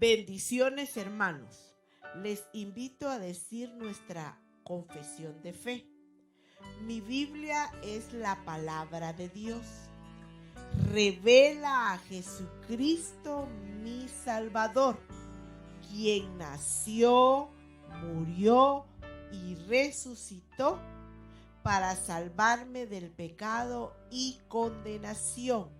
Bendiciones, hermanos. Les invito a decir nuestra confesión de fe. Mi Biblia es la palabra de Dios. Revela a Jesucristo, mi Salvador, quien nació, murió y resucitó para salvarme del pecado y condenación.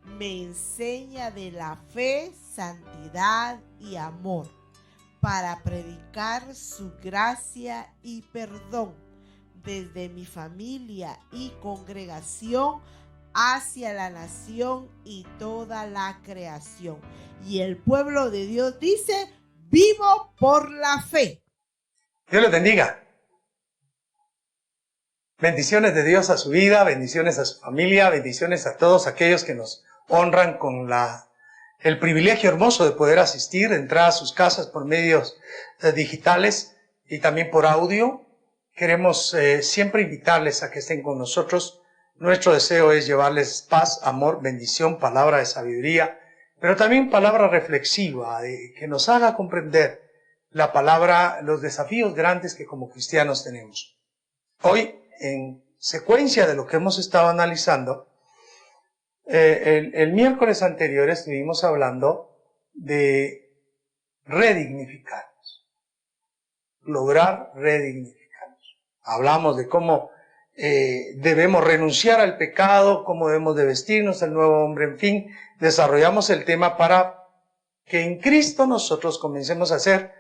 Me enseña de la fe, santidad y amor para predicar su gracia y perdón desde mi familia y congregación hacia la nación y toda la creación. Y el pueblo de Dios dice: vivo por la fe. Dios les bendiga. Bendiciones de Dios a su vida, bendiciones a su familia, bendiciones a todos aquellos que nos honran con el privilegio hermoso de poder asistir, entrar a sus casas por medios digitales y también por audio. Queremos siempre invitarles a que estén con nosotros. Nuestro deseo es llevarles paz, amor, bendición, palabra de sabiduría, pero también palabra reflexiva, que nos haga comprender la palabra, los desafíos grandes que como cristianos tenemos. Hoy, en secuencia de lo que hemos estado analizando, el miércoles anterior estuvimos hablando de redignificarnos, lograr redignificarnos. Hablamos de cómo debemos renunciar al pecado, cómo debemos de vestirnos el nuevo hombre, en fin, desarrollamos el tema para que en Cristo nosotros comencemos a ser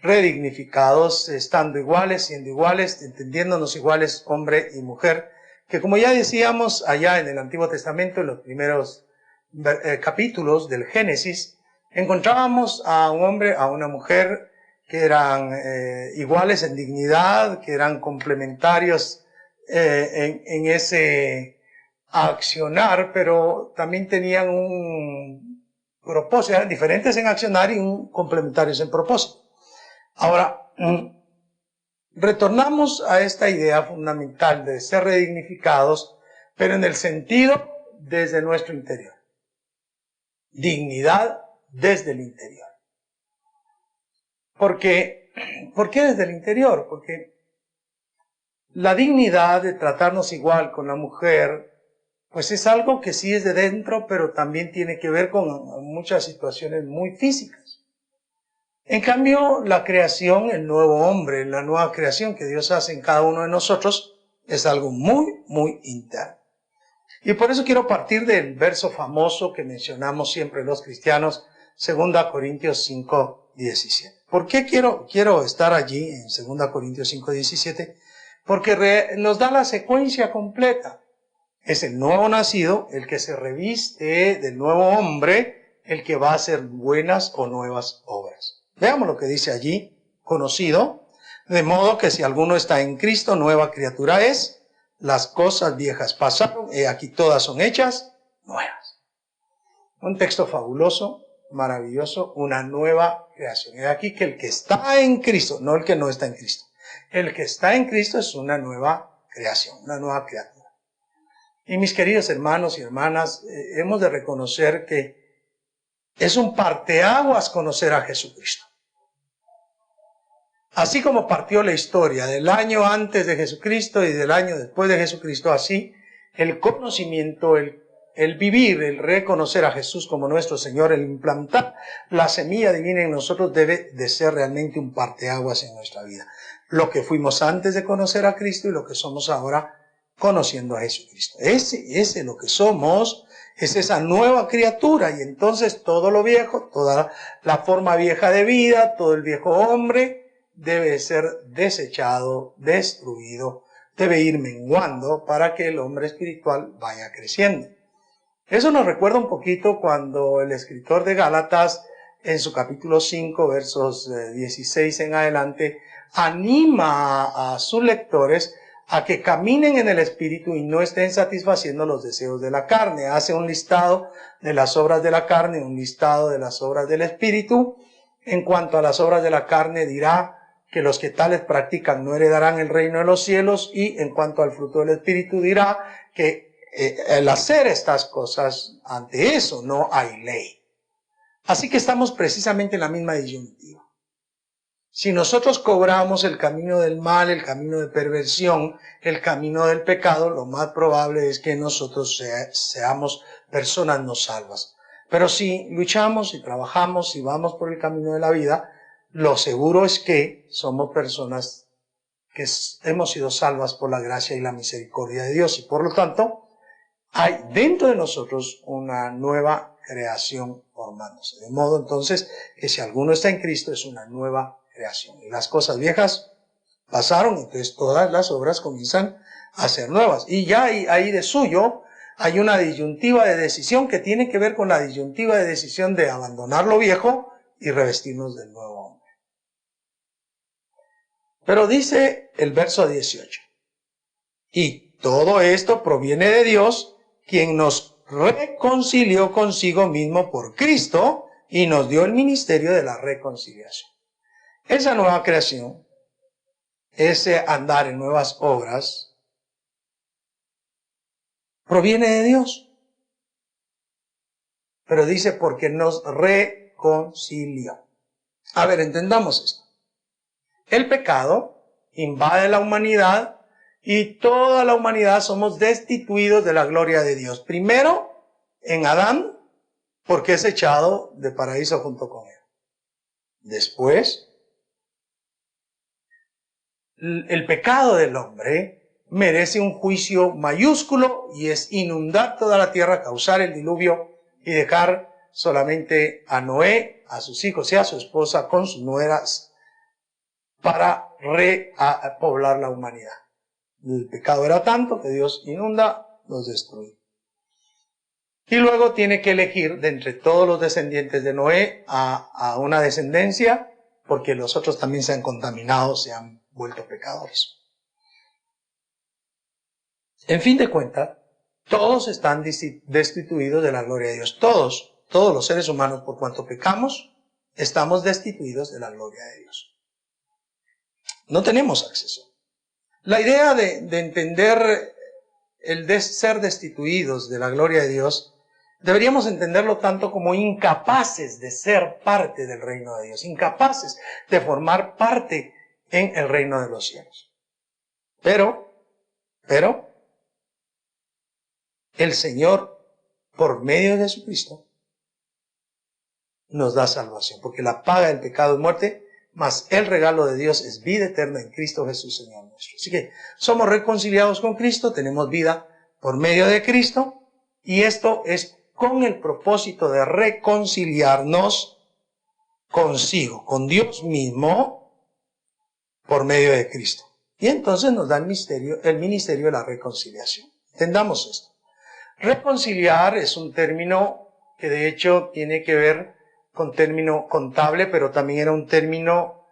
redignificados, estando iguales, siendo iguales, entendiéndonos iguales, hombre y mujer, que como ya decíamos allá en el Antiguo Testamento, en los primeros capítulos del Génesis, encontrábamos a un hombre, a una mujer que eran iguales en dignidad, que eran complementarios en ese accionar, pero también tenían un propósito, eran diferentes en accionar y complementarios en propósito. Ahora, retornamos a esta idea fundamental de ser redignificados, pero en el sentido desde nuestro interior. Dignidad desde el interior. ¿Por qué desde el interior? Porque la dignidad de tratarnos igual con la mujer, pues es algo que sí es de dentro, pero también tiene que ver con muchas situaciones muy físicas. En cambio, la creación, el nuevo hombre, la nueva creación que Dios hace en cada uno de nosotros, es algo muy, muy interno. Y por eso quiero partir del verso famoso que mencionamos siempre los cristianos, 2 Corintios 5, 17. ¿Por qué quiero estar allí en 2 Corintios 5, 17? Porque nos da la secuencia completa. Es el nuevo nacido, el que se reviste del nuevo hombre, el que va a hacer buenas o nuevas obras. Veamos lo que dice allí, conocido, de modo que si alguno está en Cristo, nueva criatura es, las cosas viejas pasaron, y aquí todas son hechas nuevas. Un texto fabuloso, maravilloso, una nueva creación. Y aquí que el que está en Cristo, no el que no está en Cristo, el que está en Cristo es una nueva creación, una nueva criatura. Y mis queridos hermanos y hermanas, hemos de reconocer que es un parteaguas conocer a Jesucristo. Así como partió la historia del año antes de Jesucristo y del año después de Jesucristo, así el conocimiento, el vivir, el reconocer a Jesús como nuestro Señor, el implantar la semilla divina en nosotros debe de ser realmente un parteaguas en nuestra vida. Lo que fuimos antes de conocer a Cristo y lo que somos ahora conociendo a Jesucristo. Ese es lo que somos, es esa nueva criatura, y entonces todo lo viejo, toda la forma vieja de vida, todo el viejo hombre debe ser desechado, destruido, debe ir menguando para que el hombre espiritual vaya creciendo. Eso nos recuerda un poquito cuando el escritor de Gálatas, en su capítulo 5, versos 16 en adelante, anima a sus lectores a que caminen en el Espíritu y no estén satisfaciendo los deseos de la carne. Hace un listado de las obras de la carne, un listado de las obras del Espíritu. En cuanto a las obras de la carne, dirá que los que tales practican no heredarán el reino de los cielos, y en cuanto al fruto del Espíritu dirá que el hacer estas cosas, ante eso no hay ley. Así que estamos precisamente en la misma disyuntiva. Si nosotros cobramos el camino del mal, el camino de perversión, el camino del pecado, lo más probable es que nosotros seamos personas no salvas. Pero si luchamos y trabajamos y vamos por el camino de la vida, lo seguro es que somos personas que hemos sido salvas por la gracia y la misericordia de Dios. Y por lo tanto, hay dentro de nosotros una nueva creación formándose. De modo entonces que si alguno está en Cristo es una nueva creación. Y las cosas viejas pasaron, entonces todas las obras comienzan a ser nuevas. Y ya ahí de suyo hay una disyuntiva de decisión que tiene que ver con la disyuntiva de decisión de abandonar lo viejo y revestirnos del nuevo hombre. Pero dice el verso 18, y todo esto proviene de Dios, quien nos reconcilió consigo mismo por Cristo y nos dio el ministerio de la reconciliación. Esa nueva creación, ese andar en nuevas obras, proviene de Dios. Pero dice porque nos reconcilió. A ver, entendamos esto. El pecado invade la humanidad y toda la humanidad somos destituidos de la gloria de Dios. Primero, en Adán, porque es echado de paraíso junto con él. Después, el pecado del hombre merece un juicio mayúsculo y es inundar toda la tierra, causar el diluvio y dejar solamente a Noé, a sus hijos y a su esposa con sus nueras para repoblar la humanidad. El pecado era tanto que Dios inunda, los destruye. Y luego tiene que elegir de entre todos los descendientes de Noé a una descendencia, porque los otros también se han contaminado, se han vuelto pecadores. En fin de cuentas, todos están destituidos de la gloria de Dios. Todos los seres humanos, por cuanto pecamos, estamos destituidos de la gloria de Dios. No tenemos acceso. La idea de entender el de ser destituidos de la gloria de Dios, deberíamos entenderlo tanto como incapaces de ser parte del reino de Dios, incapaces de formar parte en el reino de los cielos. Pero, el Señor, por medio de Jesucristo, nos da salvación, porque la paga del pecado es muerte, mas el regalo de Dios es vida eterna en Cristo Jesús, Señor nuestro. Así que somos reconciliados con Cristo, tenemos vida por medio de Cristo, y esto es con el propósito de reconciliarnos consigo, con Dios mismo, por medio de Cristo. Y entonces nos da el ministerio de la reconciliación. Entendamos esto. Reconciliar es un término que de hecho tiene que ver con término contable, pero también era un término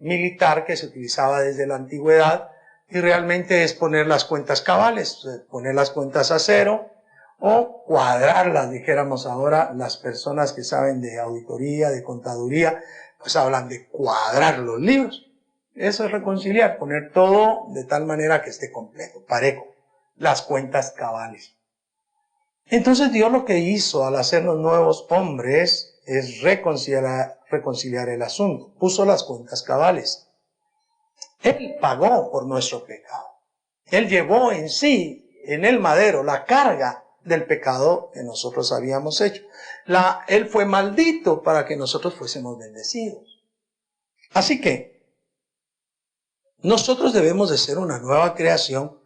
militar que se utilizaba desde la antigüedad, y realmente es poner las cuentas cabales, poner las cuentas a cero o cuadrarlas, dijéramos ahora. Las personas que saben de auditoría, de contaduría, pues hablan de cuadrar los libros. Eso es reconciliar, poner todo de tal manera que esté completo, parejo, las cuentas cabales. Entonces Dios lo que hizo al hacernos nuevos hombres es reconciliar el asunto. Puso las cuentas cabales. Él pagó por nuestro pecado. Él llevó en sí, en el madero, la carga del pecado que nosotros habíamos hecho. Él fue maldito para que nosotros fuésemos bendecidos. Así que nosotros debemos de ser una nueva creación,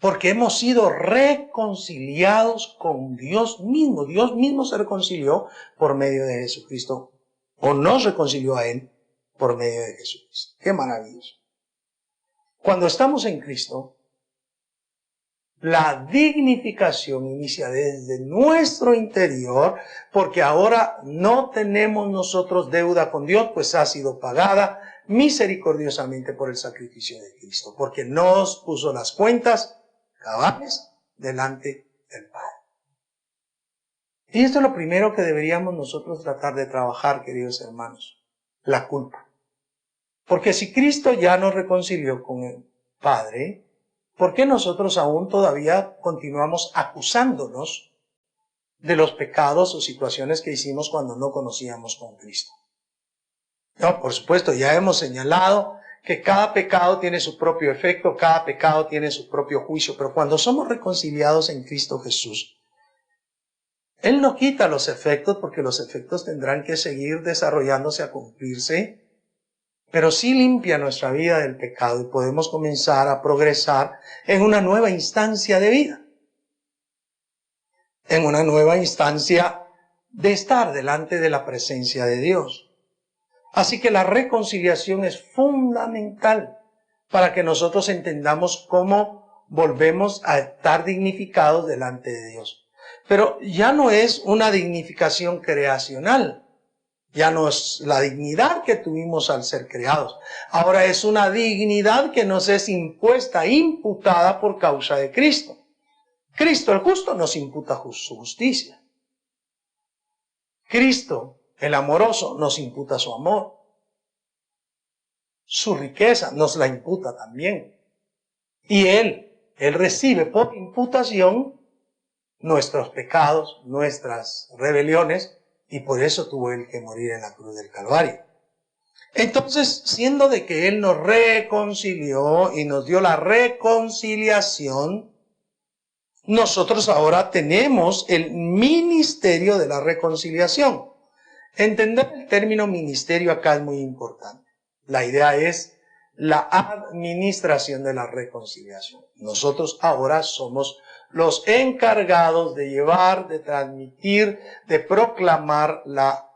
porque hemos sido reconciliados con Dios mismo. Dios mismo se reconcilió por medio de Jesucristo, o nos reconcilió a Él por medio de Jesucristo. ¡Qué maravilloso! Cuando estamos en Cristo, la dignificación inicia desde nuestro interior, porque ahora no tenemos nosotros deuda con Dios, pues ha sido pagada misericordiosamente por el sacrificio de Cristo, porque nos puso las cuentas cabales delante del Padre. Y esto es lo primero que deberíamos nosotros tratar de trabajar, queridos hermanos, la culpa. Porque si Cristo ya nos reconcilió con el Padre, ¿por qué nosotros aún todavía continuamos acusándonos de los pecados o situaciones que hicimos cuando no conocíamos con Cristo. No, por supuesto, ya hemos señalado que cada pecado tiene su propio efecto, cada pecado tiene su propio juicio, pero cuando somos reconciliados en Cristo Jesús, Él no quita los efectos porque los efectos tendrán que seguir desarrollándose a cumplirse, pero sí limpia nuestra vida del pecado y podemos comenzar a progresar en una nueva instancia de vida, en una nueva instancia de estar delante de la presencia de Dios. Así que la reconciliación es fundamental para que nosotros entendamos cómo volvemos a estar dignificados delante de Dios. Pero ya no es una dignificación creacional, ya no es la dignidad que tuvimos al ser creados. Ahora es una dignidad que nos es impuesta, imputada por causa de Cristo. Cristo el justo nos imputa su justicia. Cristo el amoroso nos imputa su amor. Su riqueza nos la imputa también. Y Él recibe por imputación nuestros pecados, nuestras rebeliones, y por eso tuvo Él que morir en la cruz del Calvario. Entonces, siendo de que Él nos reconcilió y nos dio la reconciliación, nosotros ahora tenemos el ministerio de la reconciliación. Entender el término ministerio acá es muy importante. La idea es la administración de la reconciliación. Nosotros ahora somos los encargados de llevar, de transmitir, de proclamar la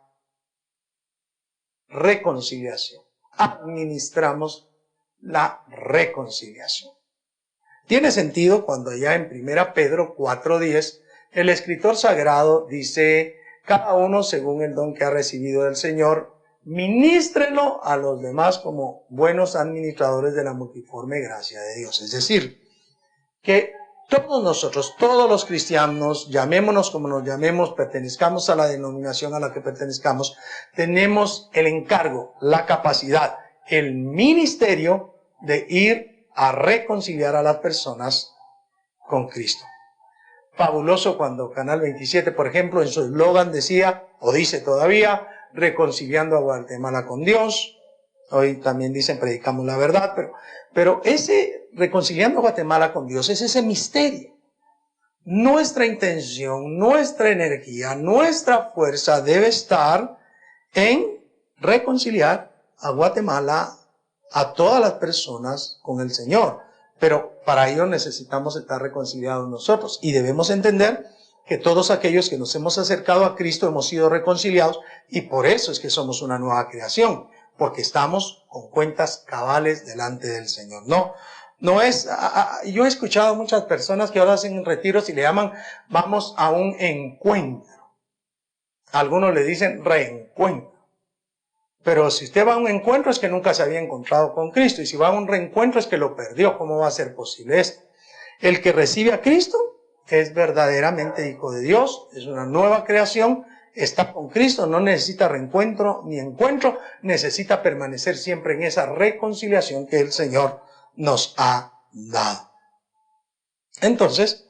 reconciliación. Administramos la reconciliación. Tiene sentido cuando allá en 1 Pedro 4:10 el escritor sagrado dice: cada uno según el don que ha recibido del Señor, ministrelo a los demás como buenos administradores de la multiforme gracia de Dios. Es decir, que todos nosotros, todos los cristianos, llamémonos como nos llamemos, pertenezcamos a la denominación a la que pertenezcamos, tenemos el encargo, la capacidad, el ministerio de ir a reconciliar a las personas con Cristo. Fabuloso cuando Canal 27, por ejemplo, en su eslogan decía, o dice todavía, reconciliando a Guatemala con Dios. Hoy también dicen, predicamos la verdad, pero ese reconciliando a Guatemala con Dios es ese misterio. Nuestra intención, nuestra energía, nuestra fuerza debe estar en reconciliar a Guatemala, a todas las personas con el Señor. Pero para ello necesitamos estar reconciliados nosotros y debemos entender que todos aquellos que nos hemos acercado a Cristo hemos sido reconciliados y por eso es que somos una nueva creación, porque estamos con cuentas cabales delante del Señor. No es, yo he escuchado muchas personas que ahora hacen retiros y le llaman, vamos a un encuentro. Algunos le dicen reencuentro. Pero si usted va a un encuentro es que nunca se había encontrado con Cristo. Y si va a un reencuentro es que lo perdió. ¿Cómo va a ser posible esto? El que recibe a Cristo es verdaderamente hijo de Dios. Es una nueva creación. Está con Cristo. No necesita reencuentro ni encuentro. Necesita permanecer siempre en esa reconciliación que el Señor nos ha dado. Entonces,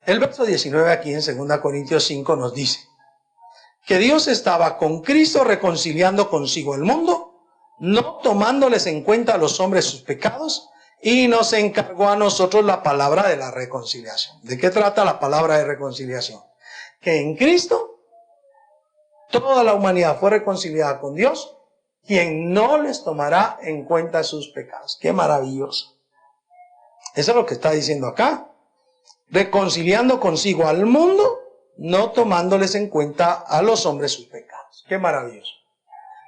el verso 19 aquí en 2 Corintios 5 nos dice que Dios estaba con Cristo reconciliando consigo el mundo, no tomándoles en cuenta a los hombres sus pecados, y nos encargó a nosotros la palabra de la reconciliación. ¿De qué trata la palabra de reconciliación? Que en Cristo toda la humanidad fue reconciliada con Dios, quien no les tomará en cuenta sus pecados. ¡Qué maravilloso! Eso es lo que está diciendo acá. Reconciliando consigo al mundo, no tomándoles en cuenta a los hombres sus pecados. ¡Qué maravilloso!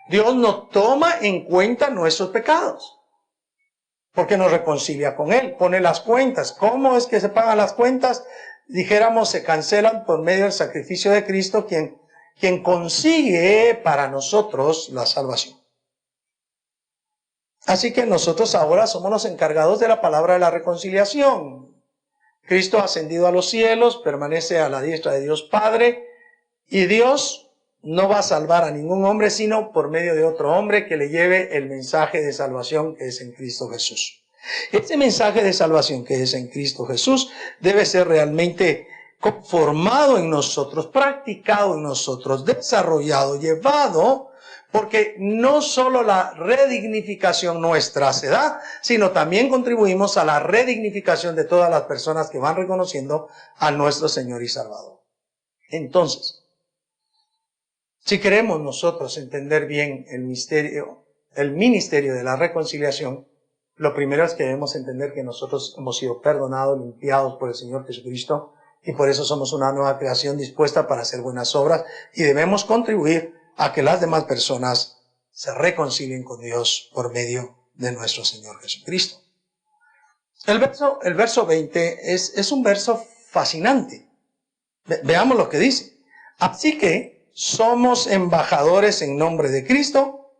Dios no toma en cuenta nuestros pecados, porque nos reconcilia con Él, pone las cuentas. ¿Cómo es que se pagan las cuentas? Dijéramos, se cancelan por medio del sacrificio de Cristo, quien consigue para nosotros la salvación. Así que nosotros ahora somos los encargados de la palabra de la reconciliación. Cristo ha ascendido a los cielos, permanece a la diestra de Dios Padre, y Dios no va a salvar a ningún hombre, sino por medio de otro hombre que le lleve el mensaje de salvación que es en Cristo Jesús. Ese mensaje de salvación que es en Cristo Jesús debe ser realmente conformado en nosotros, practicado en nosotros, desarrollado, llevado, porque no solo la redignificación nuestra se da, sino también contribuimos a la redignificación de todas las personas que van reconociendo a nuestro Señor y Salvador. Entonces, si queremos nosotros entender bien el ministerio de la reconciliación, lo primero es que debemos entender que nosotros hemos sido perdonados, limpiados por el Señor Jesucristo, y por eso somos una nueva creación dispuesta para hacer buenas obras, y debemos contribuir a que las demás personas se reconcilien con Dios por medio de nuestro Señor Jesucristo. El verso 20 es un verso fascinante. Veamos lo que dice. Así que somos embajadores en nombre de Cristo,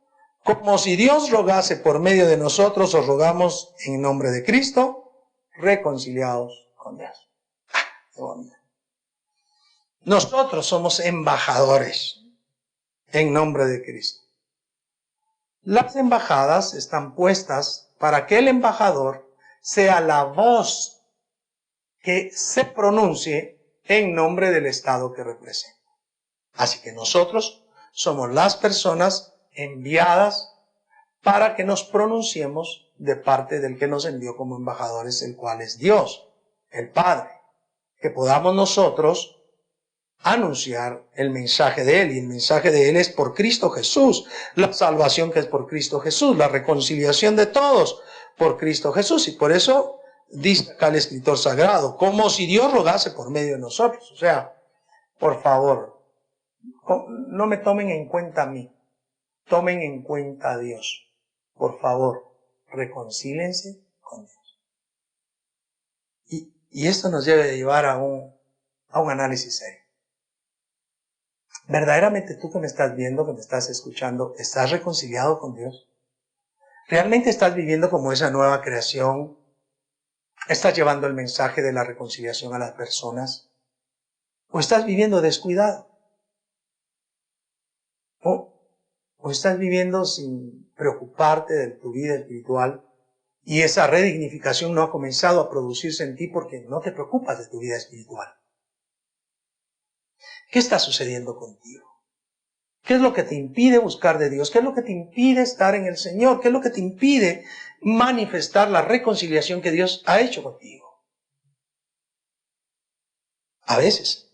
como si Dios rogase por medio de nosotros, os rogamos en nombre de Cristo, reconciliados con Dios. Qué bonito. Nosotros somos embajadores en nombre de Cristo. Las embajadas están puestas para que el embajador sea la voz que se pronuncie en nombre del Estado que representa. Así que nosotros somos las personas enviadas para que nos pronunciemos de parte del que nos envió como embajadores, el cual es Dios, el Padre. Que podamos nosotros anunciar el mensaje de Él, y el mensaje de Él es por Cristo Jesús, la salvación que es por Cristo Jesús, la reconciliación de todos por Cristo Jesús, y por eso dice acá el escritor sagrado, como si Dios rogase por medio de nosotros. O sea, por favor, no me tomen en cuenta a mí, tomen en cuenta a Dios. Por favor, reconcílense con Dios. Y esto nos debe llevar a un análisis serio. ¿Verdaderamente tú que me estás viendo, que me estás escuchando, estás reconciliado con Dios? ¿Realmente estás viviendo como esa nueva creación? ¿Estás llevando el mensaje de la reconciliación a las personas? ¿O estás viviendo descuidado? ¿O estás viviendo sin preocuparte de tu vida espiritual? Y esa redignificación no ha comenzado a producirse en ti porque no te preocupas de tu vida espiritual. ¿Qué está sucediendo contigo? ¿Qué es lo que te impide buscar de Dios? ¿Qué es lo que te impide estar en el Señor? ¿Qué es lo que te impide manifestar la reconciliación que Dios ha hecho contigo? A veces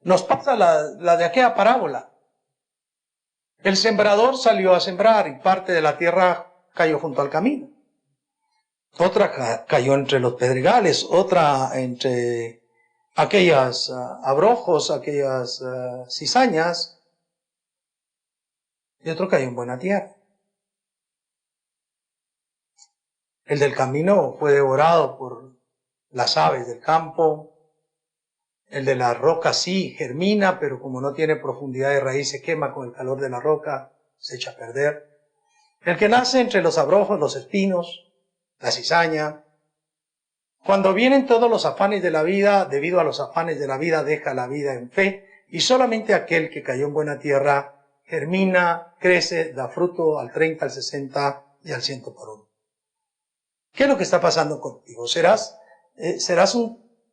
nos pasa la de aquella parábola. El sembrador salió a sembrar y parte de la tierra cayó junto al camino. Otra cayó entre los pedregales, otra entre aquellas abrojos, aquellas cizañas, y otro cayó en buena tierra. El del camino fue devorado por las aves del campo. El de la roca sí germina, pero como no tiene profundidad de raíz, se quema con el calor de la roca, se echa a perder. El que nace entre los abrojos, los espinos, la cizaña. Cuando vienen todos los afanes de la vida, debido a los afanes de la vida, deja la vida en fe, y solamente aquel que cayó en buena tierra germina, crece, da fruto al 30, al 60 y al 100 por uno. ¿Qué es lo que está pasando contigo? ¿Serás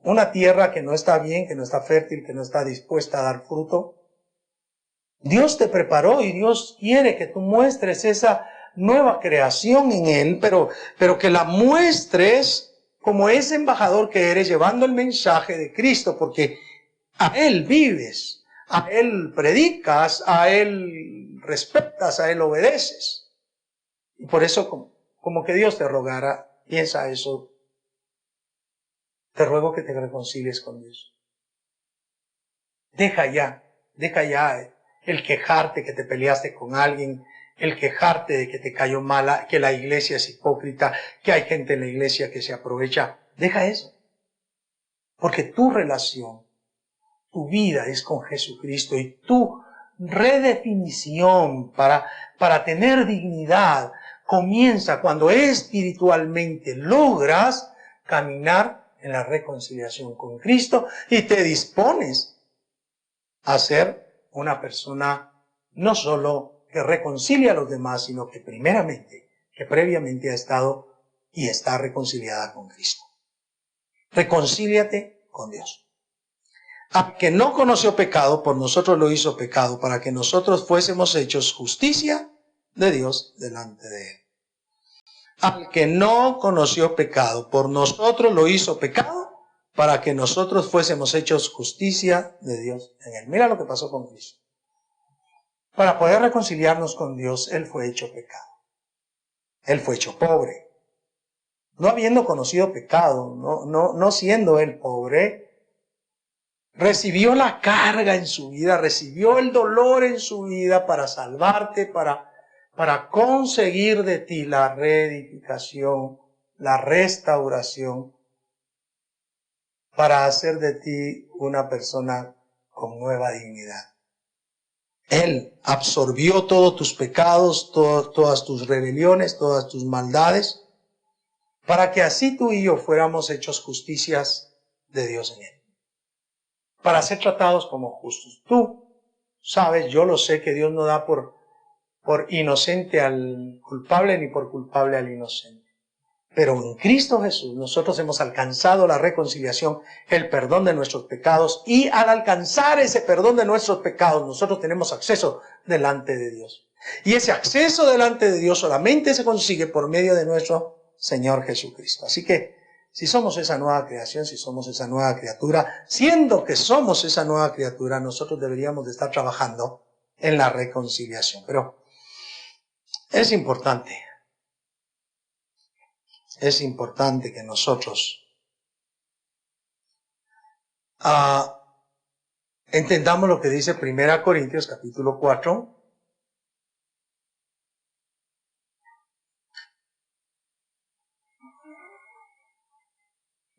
una tierra que no está bien, que no está fértil, que no está dispuesta a dar fruto? Dios te preparó y Dios quiere que tú muestres esa nueva creación en Él, pero que la muestres como ese embajador que eres, llevando el mensaje de Cristo, porque a Él vives, a Él predicas, a Él respetas, a Él obedeces. Y por eso, como que Dios te rogara, piensa eso, te ruego que te reconcilies con Dios. Deja ya el quejarte que te peleaste con alguien, el quejarte de que te cayó mala, que la iglesia es hipócrita, que hay gente en la iglesia que se aprovecha. Deja eso. Porque tu relación, tu vida es con Jesucristo, y tu redefinición para tener dignidad comienza cuando espiritualmente logras caminar en la reconciliación con Cristo y te dispones a ser una persona no solo que reconcilia a los demás, sino que previamente ha estado y está reconciliada con Cristo. Reconcíliate con Dios. Al que no conoció pecado, por nosotros lo hizo pecado, para que nosotros fuésemos hechos justicia de Dios delante de él. Al que no conoció pecado, por nosotros lo hizo pecado, para que nosotros fuésemos hechos justicia de Dios en él. Mira lo que pasó con Cristo. Para poder reconciliarnos con Dios, Él fue hecho pecado. Él fue hecho pobre. No habiendo conocido pecado, no siendo Él pobre, recibió la carga en su vida, recibió el dolor en su vida para salvarte, para conseguir de ti la reedificación, la restauración, para hacer de ti una persona con nueva dignidad. Él absorbió todos tus pecados, todas tus rebeliones, todas tus maldades, para que así tú y yo fuéramos hechos justicias de Dios en Él, para ser tratados como justos. Tú sabes, yo lo sé, que Dios no da por inocente al culpable ni por culpable al inocente. Pero en Cristo Jesús nosotros hemos alcanzado la reconciliación, el perdón de nuestros pecados, y al alcanzar ese perdón de nuestros pecados nosotros tenemos acceso delante de Dios. Y ese acceso delante de Dios solamente se consigue por medio de nuestro Señor Jesucristo. Así que si somos esa nueva creación, si somos esa nueva criatura, siendo que somos esa nueva criatura, nosotros deberíamos de estar trabajando en la reconciliación. Pero es importante que nosotros entendamos lo que dice 1 Corintios capítulo 4,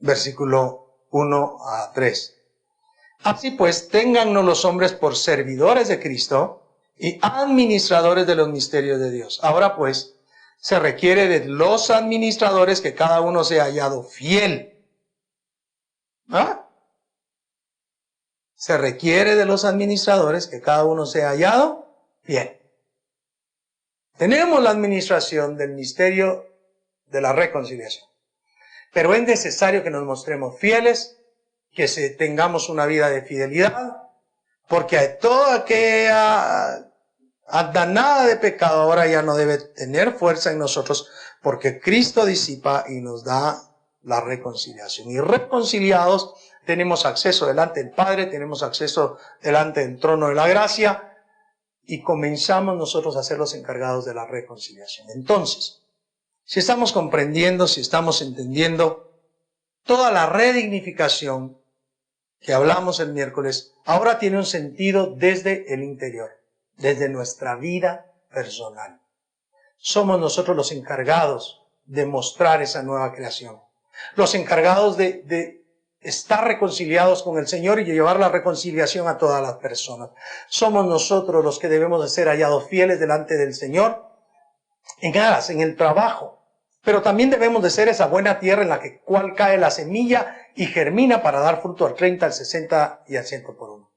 versículo 1 a 3. Así pues, téngannos los hombres por servidores de Cristo y administradores de los misterios de Dios. Ahora pues, se requiere de los administradores que cada uno sea hallado fiel. Se requiere de los administradores que cada uno sea hallado fiel. Tenemos la administración del misterio de la reconciliación, pero es necesario que nos mostremos fieles, que tengamos una vida de fidelidad, porque toda aquella andanada de pecado ahora ya no debe tener fuerza en nosotros, porque Cristo disipa y nos da la reconciliación. Y reconciliados tenemos acceso delante del Padre, tenemos acceso delante del trono de la gracia, y comenzamos nosotros a ser los encargados de la reconciliación. Entonces, si estamos comprendiendo, si estamos entendiendo toda la redignificación que hablamos el miércoles, ahora tiene un sentido desde el interior, desde nuestra vida personal. Somos nosotros los encargados de mostrar esa nueva creación, los encargados de estar reconciliados con el Señor y llevar la reconciliación a todas las personas. Somos nosotros los que debemos de ser hallados fieles delante del Señor en aras, en el trabajo, pero también debemos de ser esa buena tierra en la cual cae la semilla y germina para dar fruto al 30, al 60 y al 100 por uno.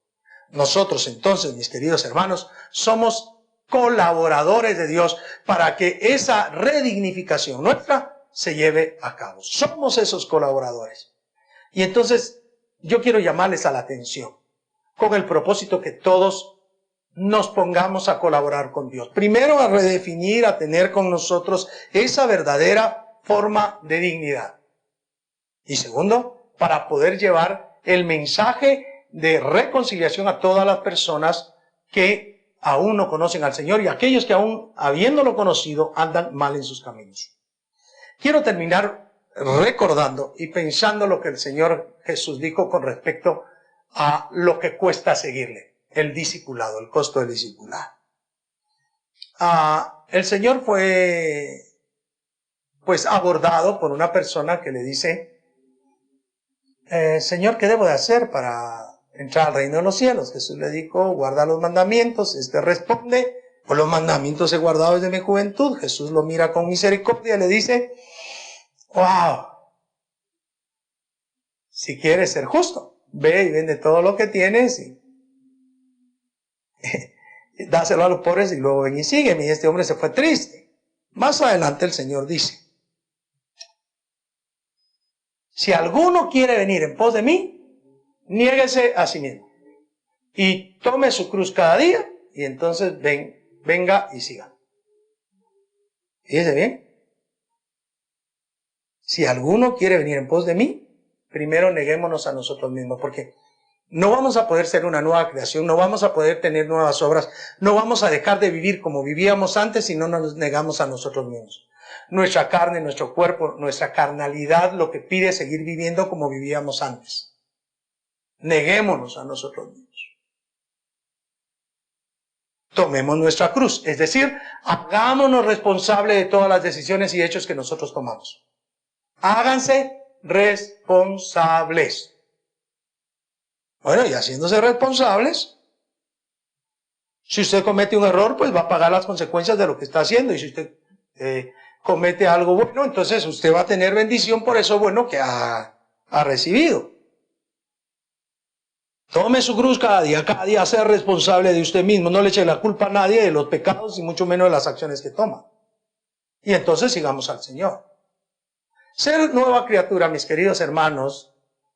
Nosotros entonces, mis queridos hermanos, somos colaboradores de Dios para que esa redignificación nuestra se lleve a cabo. Somos esos colaboradores. Y entonces yo quiero llamarles a la atención con el propósito que todos nos pongamos a colaborar con Dios. Primero, a redefinir, a tener con nosotros esa verdadera forma de dignidad. Y segundo, para poder llevar el mensaje de reconciliación a todas las personas que aún no conocen al Señor y aquellos que aún habiéndolo conocido andan mal en sus caminos. Quiero terminar recordando y pensando lo que el Señor Jesús dijo con respecto a lo que cuesta seguirle, el discipulado, el costo del discipulado. El Señor fue abordado por una persona que le dice: Señor, ¿qué debo de hacer para entrar al reino de los cielos? Jesús le dijo: guarda los mandamientos. Este responde: pues los mandamientos he guardado desde mi juventud. Jesús lo mira con misericordia y le dice: wow, si quieres ser justo, ve y vende todo lo que tienes y dáselo a los pobres y luego ven y sígueme. Y este hombre se fue triste. Más adelante el Señor dice: si alguno quiere venir en pos de mí, Niéguese a sí mismo. Y tome su cruz cada día, y entonces venga y siga. Fíjese bien. Si alguno quiere venir en pos de mí, primero neguémonos a nosotros mismos, porque no vamos a poder ser una nueva creación, no vamos a poder tener nuevas obras, no vamos a dejar de vivir como vivíamos antes si no nos negamos a nosotros mismos. Nuestra carne, nuestro cuerpo, nuestra carnalidad lo que pide es seguir viviendo como vivíamos antes. Neguémonos a nosotros mismos. Tomemos nuestra cruz, es decir, hagámonos responsables de todas las decisiones y hechos que nosotros tomamos. Háganse responsables. Bueno, y haciéndose responsables, si usted comete un error, pues va a pagar las consecuencias de lo que está haciendo. Y si usted comete algo bueno, entonces usted va a tener bendición por eso bueno que ha recibido. Tome su cruz cada día sea responsable de usted mismo. No le eche la culpa a nadie de los pecados y mucho menos de las acciones que toma. Y entonces sigamos al Señor. Ser nueva criatura, mis queridos hermanos,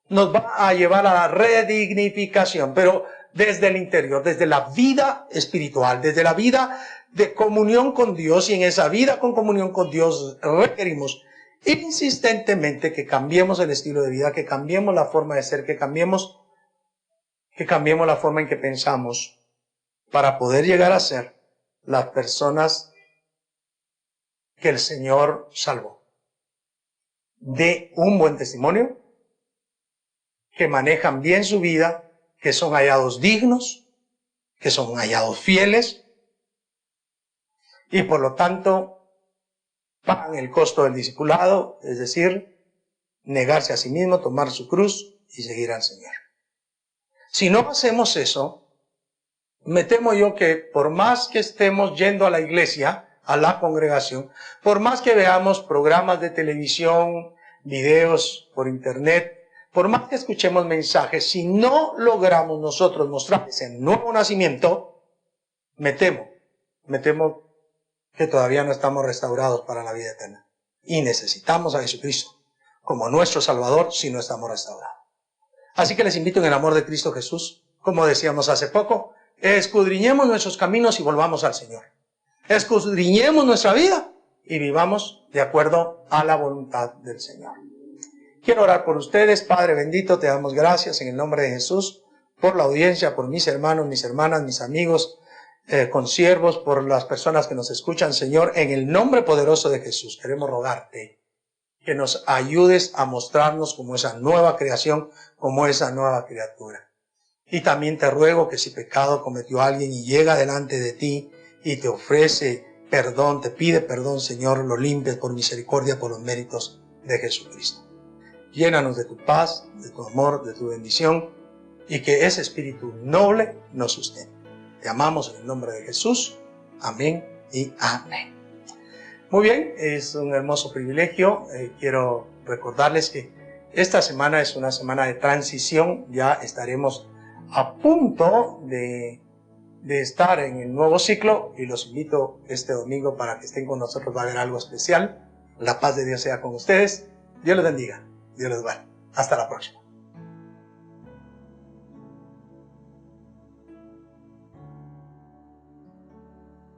nos va a llevar a la redignificación, pero desde el interior, desde la vida espiritual, desde la vida de comunión con Dios, y en esa vida con comunión con Dios requerimos insistentemente que cambiemos el estilo de vida, que cambiemos la forma de ser, que cambiemos la forma en que pensamos para poder llegar a ser las personas que el Señor salvó. De un buen testimonio, que manejan bien su vida, que son hallados dignos, que son hallados fieles, y por lo tanto pagan el costo del discipulado, es decir, negarse a sí mismo, tomar su cruz y seguir al Señor. Si no hacemos eso, me temo yo que por más que estemos yendo a la iglesia, a la congregación, por más que veamos programas de televisión, videos por internet, por más que escuchemos mensajes, si no logramos nosotros mostrar ese nuevo nacimiento, me temo que todavía no estamos restaurados para la vida eterna. Y necesitamos a Jesucristo como nuestro Salvador si no estamos restaurados. Así que les invito en el amor de Cristo Jesús, como decíamos hace poco, escudriñemos nuestros caminos y volvamos al Señor. Escudriñemos nuestra vida y vivamos de acuerdo a la voluntad del Señor. Quiero orar por ustedes. Padre bendito, te damos gracias en el nombre de Jesús por la audiencia, por mis hermanos, mis hermanas, mis amigos, consiervos, por las personas que nos escuchan, Señor. En el nombre poderoso de Jesús queremos rogarte que nos ayudes a mostrarnos como esa nueva creación, como esa nueva criatura. Y también te ruego que si pecado cometió alguien y llega delante de ti y te ofrece perdón, te pide perdón, Señor, lo limpies por misericordia, por los méritos de Jesucristo. Llénanos de tu paz, de tu amor, de tu bendición, y que ese espíritu noble nos sustente. Te amamos en el nombre de Jesús. Amén y amén. Muy bien, es un hermoso privilegio. Quiero recordarles que esta semana es una semana de transición. Ya estaremos a punto de estar en el nuevo ciclo, y los invito este domingo para que estén con nosotros. Va a haber algo especial. La paz de Dios sea con ustedes. Dios les bendiga. Dios les guarde. Hasta la próxima.